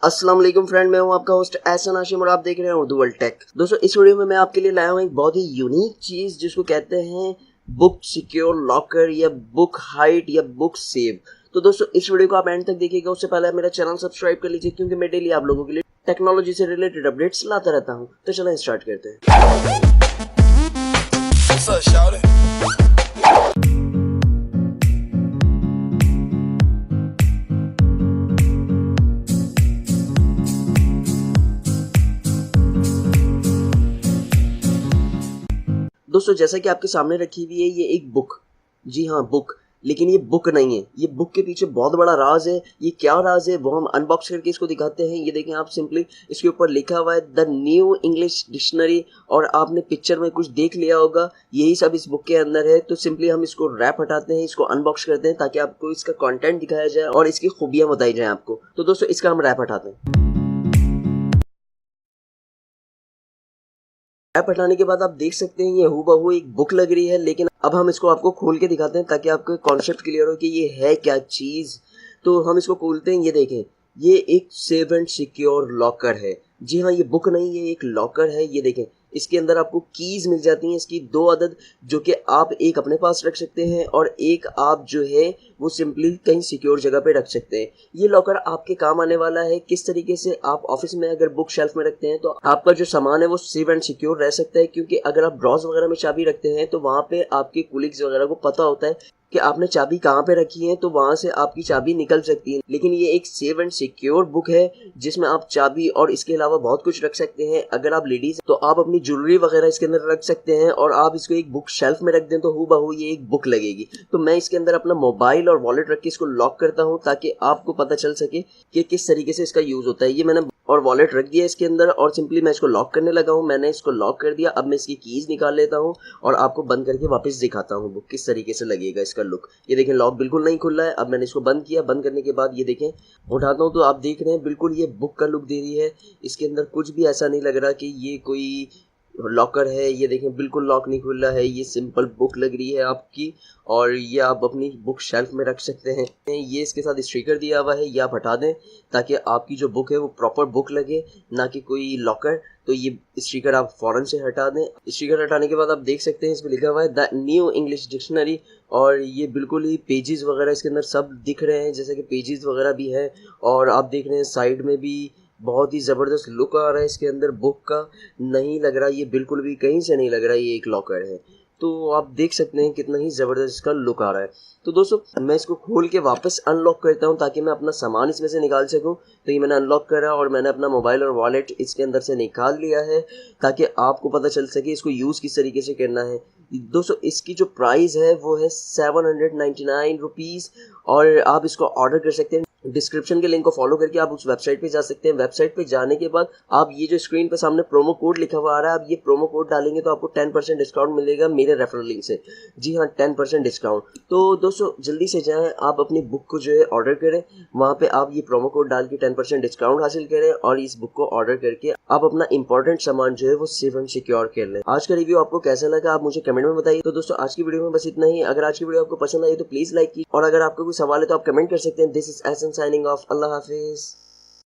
अस्सलाम वालेकुम फ्रेंड, मैं हूं आपका होस्ट एहसन हाशिम और आप देख रहे हैं उर्दू वर्ल्ड टेक। दोस्तों इस वीडियो में मैं आपके लिए लाया हूं एक बहुत ही यूनिक चीज़ जिसको कहते हैं बुक सिक्योर लॉकर या बुक हाइड या बुक सेव। तो दोस्तों इस वीडियो को आप एंड तक देखिएगा। उससे पहले आप मेरा चैनल सब्सक्राइब कर लीजिए क्योंकि मैं डेली आप लोगों के लिए टेक्नोलॉजी से रिलेटेड अपडेट्स लाता रहता हूँ। तो चलें स्टार्ट करते हैं। दोस्तों जैसा कि आपके सामने रखी हुई है ये एक बुक, जी हाँ बुक, लेकिन ये बुक नहीं है। ये बुक के पीछे बहुत बड़ा राज है। ये क्या राज है वो हम अनबॉक्स करके इसको दिखाते हैं। ये देखें आप, सिंपली इसके ऊपर लिखा हुआ है द न्यू इंग्लिश डिक्शनरी और आपने पिक्चर में कुछ देख लिया होगा, यही सब इस बुक के अंदर है। तो सिंपली हम इसको रैप हटाते हैं, इसको अनबॉक्स करते हैं ताकि आपको इसका कंटेंट दिखाया जाए और इसकी खूबियाँ बताई जाए आपको। तो दोस्तों इसका हम रैप हटाते हैं। ऐप हटाने के बाद आप देख सकते हैं ये हूबहू एक बुक लग रही है, लेकिन अब हम इसको आपको खोल के दिखाते हैं ताकि आपको कॉन्सेप्ट क्लियर हो कि ये है क्या चीज़। तो हम इसको खोलते हैं। ये देखें, ये एक सेव एंड सिक्योर लॉकर है। जी हाँ, ये बुक नहीं, ये एक लॉकर है। ये देखें, इसके अंदर आपको कीज़ मिल जाती हैं, इसकी 2 अदद, जो कि आप एक अपने पास रख सकते हैं और एक आप जो है वो सिंपली कहीं सिक्योर जगह पे रख सकते हैं। ये लॉकर आपके काम आने वाला है। किस तरीके से, आप ऑफिस में अगर बुक शेल्फ में रखते हैं तो आपका जो सामान है वो सेव एंड सिक्योर रह सकता है, क्योंकि अगर आप ड्रॉज वगैरह में चाबी रखते हैं तो वहाँ पे आपके कुलीग्स वगैरह को पता होता है कि आपने चाबी कहाँ पे रखी है, तो वहां से आपकी चाबी निकल सकती है। लेकिन ये एक सेव एंड सिक्योर बुक है जिसमें आप चाबी और इसके अलावा बहुत कुछ रख सकते हैं। अगर आप लेडीज तो आप अपनी ज्वेलरी वगैरह इसके अंदर रख सकते हैं और आप इसको एक बुक शेल्फ में रख दें तो हूबहू ये एक बुक लगेगी। तो मैं इसके अंदर अपना मोबाइल और वॉलेट रख के इसको लॉक करता हूँ ताकि आपको पता चल सके कि किस तरीके से इसका यूज होता है। ये मैंने और वॉलेट रख दिया इसके अंदर और सिंपली मैं इसको लॉक करने लगा हूँ। मैंने इसको लॉक कर दिया। अब मैं इसकी कीज निकाल लेता हूँ और आपको बंद करके वापस दिखाता हूँ बुक किस तरीके से लगेगा इसका लुक। ये देखें, लॉक बिल्कुल नहीं खुल रहा है। अब मैंने इसको बंद किया। बंद करने के बाद ये देखें, उठाता हूँ तो आप देख रहे हैं बिल्कुल ये बुक का लुक दे रही है। इसके अंदर कुछ भी ऐसा नहीं लग रहा कि ये कोई लॉकर है। ये देखें, बिल्कुल लॉक नहीं खुल रहा है। ये सिंपल बुक लग रही है आपकी और ये आप अपनी बुक शेल्फ में रख सकते हैं। ये इसके साथ स्टिकर दिया हुआ है, ये आप हटा दें ताकि आपकी जो बुक है वो प्रॉपर बुक लगे, ना कि कोई लॉकर। तो ये स्टिकर आप फौरन से हटा दें। स्टिकर हटाने के बाद आप देख सकते हैं इसमें लिखा हुआ है द न्यू इंग्लिश डिक्शनरी और ये बिल्कुल ही पेजेस वगैरह इसके अंदर सब दिख रहे हैं, जैसे कि पेजेस वगैरह भी है। और आप देख रहे हैं साइड में भी बहुत ही ज़बरदस्त लुक आ रहा है इसके अंदर बुक का। नहीं लग रहा, ये बिल्कुल भी कहीं से नहीं लग रहा ये एक लॉकर है। तो आप देख सकते हैं कितना ही ज़बरदस्त इसका लुक आ रहा है। तो दोस्तों मैं इसको खोल के वापस अनलॉक करता हूँ ताकि मैं अपना सामान इसमें से निकाल सकूँ। तो ये मैंने अनलॉक करा और मैंने अपना मोबाइल और वॉलेट इसके अंदर से निकाल लिया है ताकि आपको पता चल सके इसको यूज़ किस तरीके से करना है। दोस्तों इसकी जो प्राइस है वो है 799 रुपीज़ और आप इसको ऑर्डर कर सकते हैं। डिस्क्रिप्शन के लिंक को फॉलो करके आप उस वेबसाइट पे जा सकते हैं। वेबसाइट पे जाने के बाद आप ये जो स्क्रीन पे सामने प्रोमो कोड लिखा हुआ आ रहा है, आप ये प्रोमो कोड डालेंगे तो आपको 10% डिस्काउंट मिलेगा मेरे रेफरल लिंक से। जी हाँ, 10% डिस्काउंट। तो दोस्तों जल्दी से जाएं, आप अपनी बुक को जो है ऑर्डर करें। वहाँ पे आप ये प्रोमो कोड डाल के 10% डिस्काउंट हासिल करें और इस बुक को ऑर्डर करके आप अपना इंपॉर्टेंट सामान जो है वो सेव एंड सिक्योर कर लें। आज का रिव्यू आपको कैसा लगा आप मुझे कमेंट में बताइए। तो दोस्तों आज की वीडियो में बस इतना ही। अगर आज की वीडियो आपको पसंद आई तो प्लीज लाइक कीजिए और अगर आपको कोई सवाल है तो आप कमेंट कर सकते हैं। This is Ehsan signing off. अल्लाह हाफिज।